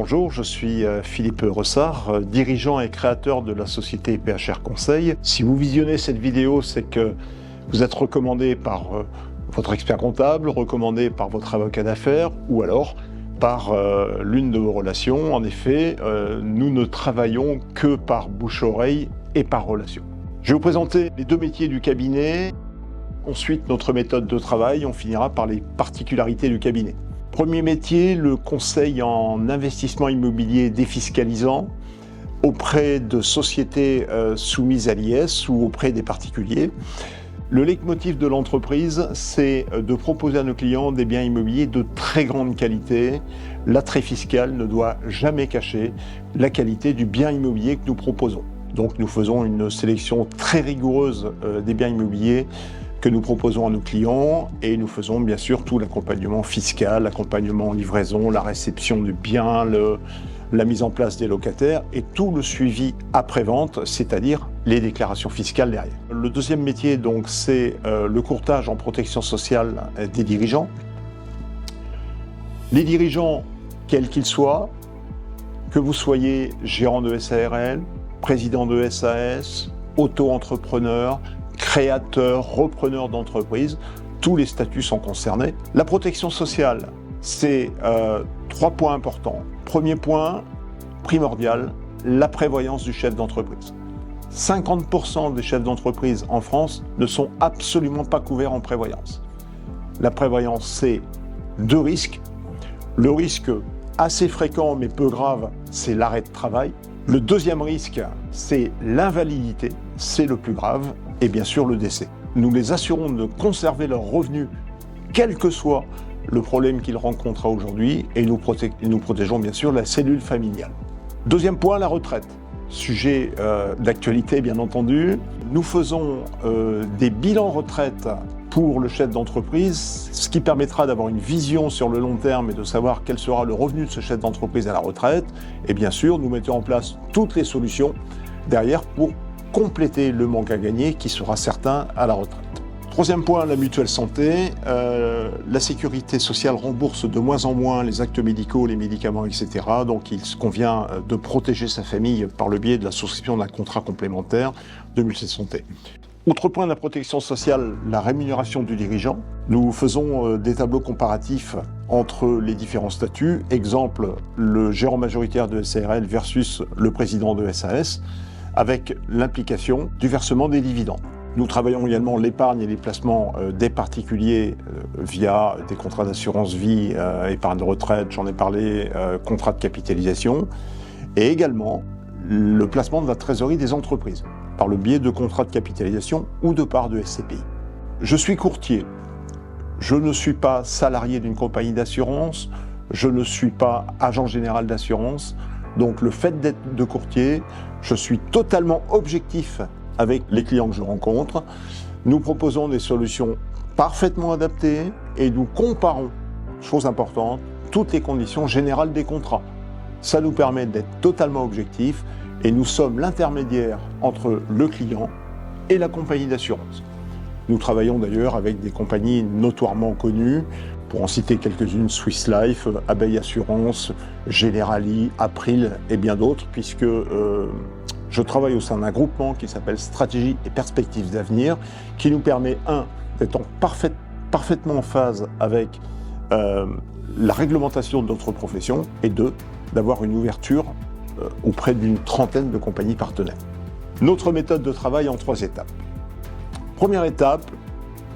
Bonjour, je suis Philippe Ressard, dirigeant et créateur de la société PHR Conseil. Si vous visionnez cette vidéo, c'est que vous êtes recommandé par votre expert comptable, recommandé par votre avocat d'affaires ou alors par l'une de vos relations. En effet, nous ne travaillons que par bouche-oreille et par relation. Je vais vous présenter les deux métiers du cabinet, ensuite notre méthode de travail, on finira par les particularités du cabinet. Premier métier, le conseil en investissement immobilier défiscalisant auprès de sociétés soumises à l'IS ou auprès des particuliers. Le leitmotiv de l'entreprise, c'est de proposer à nos clients des biens immobiliers de très grande qualité. L'attrait fiscal ne doit jamais cacher la qualité du bien immobilier que nous proposons. Donc nous faisons une sélection très rigoureuse des biens immobiliers que nous proposons à nos clients et nous faisons bien sûr tout l'accompagnement fiscal, l'accompagnement en livraison, la réception du bien, la mise en place des locataires et tout le suivi après-vente, c'est-à-dire les déclarations fiscales derrière. Le deuxième métier, donc, c'est le courtage en protection sociale des dirigeants. Les dirigeants, quels qu'ils soient, que vous soyez gérant de SARL, président de SAS, auto-entrepreneur, créateur, repreneur d'entreprise, tous les statuts sont concernés. La protection sociale, c'est 3 points importants. Premier point, primordial, la prévoyance du chef d'entreprise. 50% des chefs d'entreprise en France ne sont absolument pas couverts en prévoyance. La prévoyance, c'est 2 risques. Le risque assez fréquent mais peu grave, c'est l'arrêt de travail. Le deuxième risque, c'est l'invalidité, c'est le plus grave, et bien sûr le décès. Nous les assurons de conserver leurs revenus, quel que soit le problème qu'ils rencontrent aujourd'hui, et nous protégeons bien sûr la cellule familiale. Deuxième point, la retraite. Sujet d'actualité bien entendu. Nous faisons des bilans retraite pour le chef d'entreprise, ce qui permettra d'avoir une vision sur le long terme et de savoir quel sera le revenu de ce chef d'entreprise à la retraite. Et bien sûr, nous mettons en place toutes les solutions derrière pour compléter le manque à gagner qui sera certain à la retraite. Troisième point, la mutuelle santé. La sécurité sociale rembourse de moins en moins les actes médicaux, les médicaments, etc. Donc il convient de protéger sa famille par le biais de la souscription d'un contrat complémentaire de mutuelle santé. Autre point de la protection sociale, la rémunération du dirigeant. Nous faisons des tableaux comparatifs entre les différents statuts. Exemple, le gérant majoritaire de SARL versus le président de SAS, avec l'implication du versement des dividendes. Nous travaillons également l'épargne et les placements des particuliers via des contrats d'assurance vie, épargne de retraite, j'en ai parlé, contrats de capitalisation, et également le placement de la trésorerie des entreprises, par le biais de contrats de capitalisation ou de parts de SCPI. Je suis courtier, je ne suis pas salarié d'une compagnie d'assurance, je ne suis pas agent général d'assurance, donc le fait d'être de courtier, je suis totalement objectif avec les clients que je rencontre. Nous proposons des solutions parfaitement adaptées et nous comparons, chose importante, toutes les conditions générales des contrats. Ça nous permet d'être totalement objectifs et nous sommes l'intermédiaire entre le client et la compagnie d'assurance. Nous travaillons d'ailleurs avec des compagnies notoirement connues, pour en citer quelques-unes, Swiss Life, Abeille Assurance, Generali, April et bien d'autres, puisque je travaille au sein d'un groupement qui s'appelle Stratégie et Perspectives d'avenir, qui nous permet, d'être parfaitement en phase avec la réglementation de notre profession, et 2, d'avoir une ouverture auprès d'une trentaine de compagnies partenaires. Notre méthode de travail en 3 étapes. Première étape,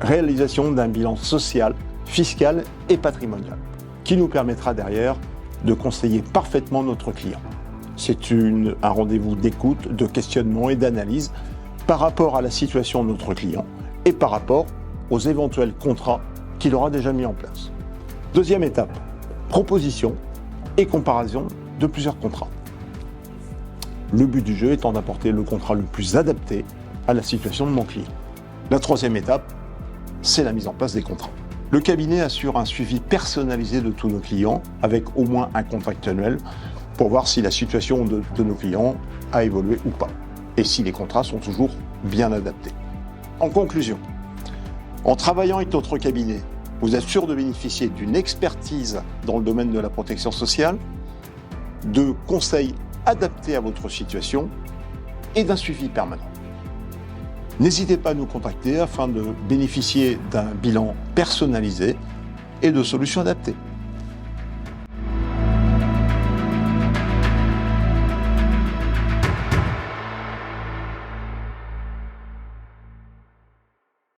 réalisation d'un bilan social, fiscal et patrimonial, qui nous permettra derrière de conseiller parfaitement notre client. C'est un rendez-vous d'écoute, de questionnement et d'analyse par rapport à la situation de notre client et par rapport aux éventuels contrats qu'il aura déjà mis en place. Deuxième étape, proposition et comparaison de plusieurs contrats. Le but du jeu étant d'apporter le contrat le plus adapté à la situation de mon client. La troisième étape, c'est la mise en place des contrats. Le cabinet assure un suivi personnalisé de tous nos clients avec au moins un contact annuel pour voir si la situation de nos clients a évolué ou pas et si les contrats sont toujours bien adaptés. En conclusion, en travaillant avec notre cabinet, vous êtes sûr de bénéficier d'une expertise dans le domaine de la protection sociale, de conseils adaptés à votre situation et d'un suivi permanent. N'hésitez pas à nous contacter afin de bénéficier d'un bilan personnalisé et de solutions adaptées.